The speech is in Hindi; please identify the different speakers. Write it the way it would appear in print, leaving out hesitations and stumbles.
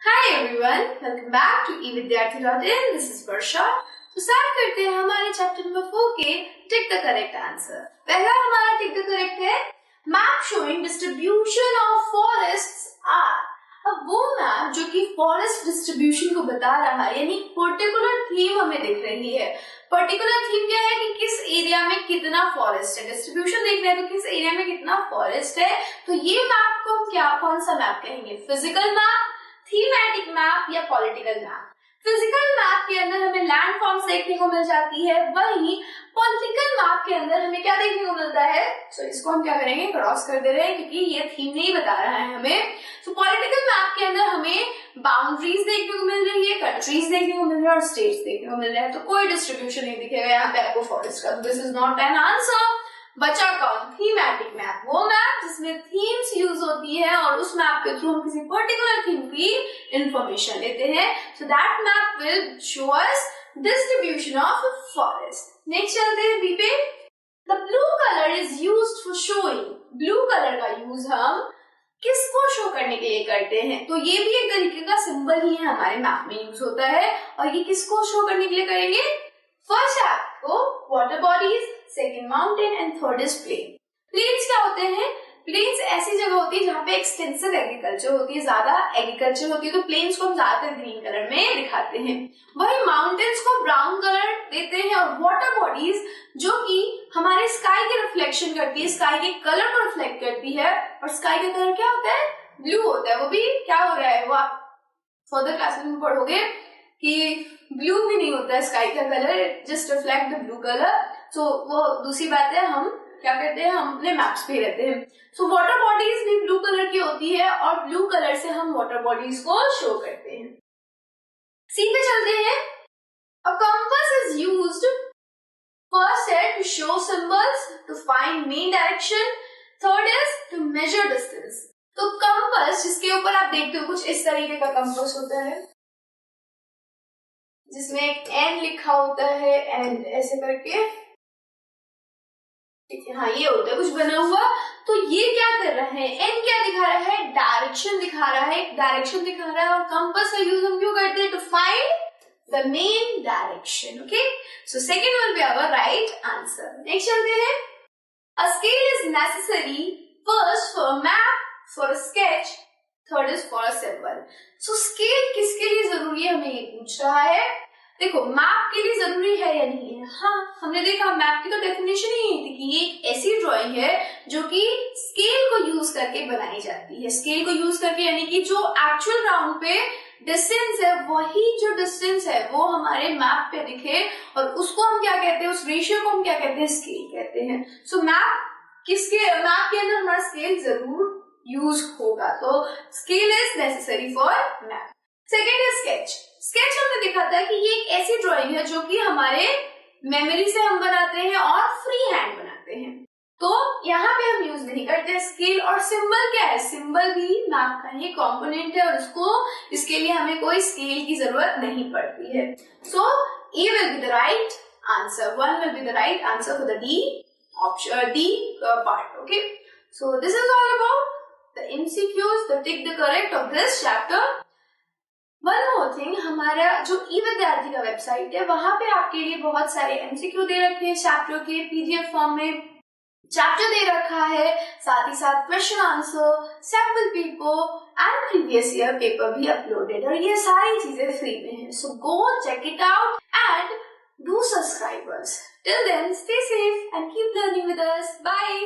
Speaker 1: Hi everyone, welcome back to evidyarthi.in. This is Varsha. तो स्टार्ट करते हैं हमारे चैप्टर नंबर 4 के टिक द करेक्ट आंसर। पहला हमारा टिक द करेक्ट है map showing distribution of forests are. अब वो मैप जो कि फॉरेस्ट डिस्ट्रीब्यूशन को बता रहा है, यानी पर्टिकुलर थीम हमें दिख रही है। पर्टिकुलर थीम क्या है कि किस एरिया में कितना फॉरेस्ट है। डिस्ट्रीब्यूशन देख रहे हैं तो किस एरिया में कितना फॉरेस्ट है। तो ये मैप को क्या कौन सा मैप कहेंगे? फिजिकल मैप, थीमेटिक मैप या पॉलिटिकल मैप। फिजिकल मैप के अंदर हमें लैंड फॉर्म्स देखने को मिल जाती है, वहीं पॉलिटिकल मैप के अंदर हमें क्या देखने को मिलता है? इसको हम क्या करेंगे, क्रॉस कर दे रहे हैं क्योंकि ये थीम नहीं बता रहा है हमें। तो पॉलिटिकल मैप के अंदर हमें बाउंड्रीज देखने को मिल रही है, कंट्रीज देखने को मिल रहा है और स्टेट्स देखने को मिल रहा है। तो कोई डिस्ट्रीब्यूशन नहीं दिखेगा यहाँ पे आपको फॉरेस्ट का। This is not an answer. बचा कौन? थीमेटिक मैप, वो मैप जिसमें थीम्स यूज होती है और उस मैप के थ्रू हम किसी पर्टिकुलर थीम की इंफॉर्मेशन लेते हैं। So that map will show us distribution of forest. Next चलते हैं बी पे। The blue colour is used for showing. Blue colour का यूज हम किसको शो करने के लिए करते हैं? तो ये भी एक तरीके का सिंबल ही है, हमारे मैप में यूज होता है। और ये किसको शो करने के लिए करेंगे? फर्स्ट आपको water bodies, second mountain and third is plain. Plains क्या होते हैं? प्लेन्स ऐसी जगह होती है जहाँ पे एक्सटेंसिव एग्रीकल्चर होती है, ज्यादा एग्रीकल्चर होती है, तो प्लेन्स को हम ज्यादातर ग्रीन कलर में दिखाते हैं। वही माउंटेन्स को ब्राउन कलर देते हैं और वाटर बॉडीज जो कि हमारे स्काई की रिफ्लेक्शन करती है, स्काई के कलर को रिफ्लेक्ट करती है। और स्काई का कलर क्या होता है? ब्लू होता है। वो भी क्या हो रहा है, वो आप फर्दर क्लासेस में पढ़ोगे कि ब्लू भी नहीं होता है स्काई का colour, just reflect the blue colour. So वो दूसरी बात है, हम क्या करते हैं, हम अपने मैप्स पे रहते हैं। सो वाटर बॉडीज भी ब्लू कलर की होती है और ब्लू कलर से हम वाटर बॉडीज को शो करते हैं। सी पे चलते हैं। A compass is used first है to show symbols, to find main direction, third is to measure distance. तो कंपास जिसके ऊपर आप देखते हो कुछ इस तरीके का कंपास होता है जिसमें एक एन लिखा होता है एंड ऐसे करके, ठीक है, हाँ ये होता है कुछ बना हुआ। तो ये क्या कर रहा है? एन क्या दिखा रहा है? डायरेक्शन दिखा रहा है, डायरेक्शन दिखा रहा है। और कंपास का यूज हम क्यों करते हैं? To find the main direction. Okay, so second will be our right answer. Next चलते हैं। A scale is necessary first for map, for sketch, third is for symbol. So scale किसके लिए जरूरी है, हमें ये पूछ रहा है। देखो मैप के लिए जरूरी है या नहीं है? हाँ, हमने देखा मैप की तो डेफिनेशन ही यही थी कि ये एक ऐसी ड्राइंग है जो कि स्केल को यूज करके बनाई जाती है। स्केल को यूज करके यानी कि जो एक्चुअल ग्राउंड पे डिस्टेंस है, वही जो डिस्टेंस है वो हमारे मैप पे दिखे और उसको हम क्या कहते हैं, उस रेशियो को हम क्या कहते हैं? स्केल कहते हैं। सो मैप के अंदर हमारा स्केल जरूर यूज होगा। तो scale is necessary for map. Second is sketch. Sketch हमने देखा था कि ये एक ऐसी ड्राइंग है जो कि हमारे मेमोरी से हम बनाते हैं और फ्री हैंड बनाते हैं, तो यहाँ पे हम यूज नहीं करते स्केल। और सिंबल क्या है? सिंबल भी मैप का ही कंपोनेंट है और इसके लिए हमें कोई स्केल की जरूरत नहीं पड़ती है। So A will be the right answer, 1 will be the right answer for the D option, D part. Okay, so this is all about the MCQs, the tick the correct of this chapter. One more thing, हमारा जो ई विद्यार्थी का वेबसाइट है वहां पे आपके लिए बहुत सारे एमसीक्यू दे रखे हैं चैप्टर के पीडीएफ फॉर्म में। चैप्टर दे रखा है, साथ ही साथ question answer, sample paper and previous year paper भी अपलोडेड, और ये सारी चीजें फ्री में है। So go check it out and do subscribe us. Till then, stay safe and keep learning with us. Bye.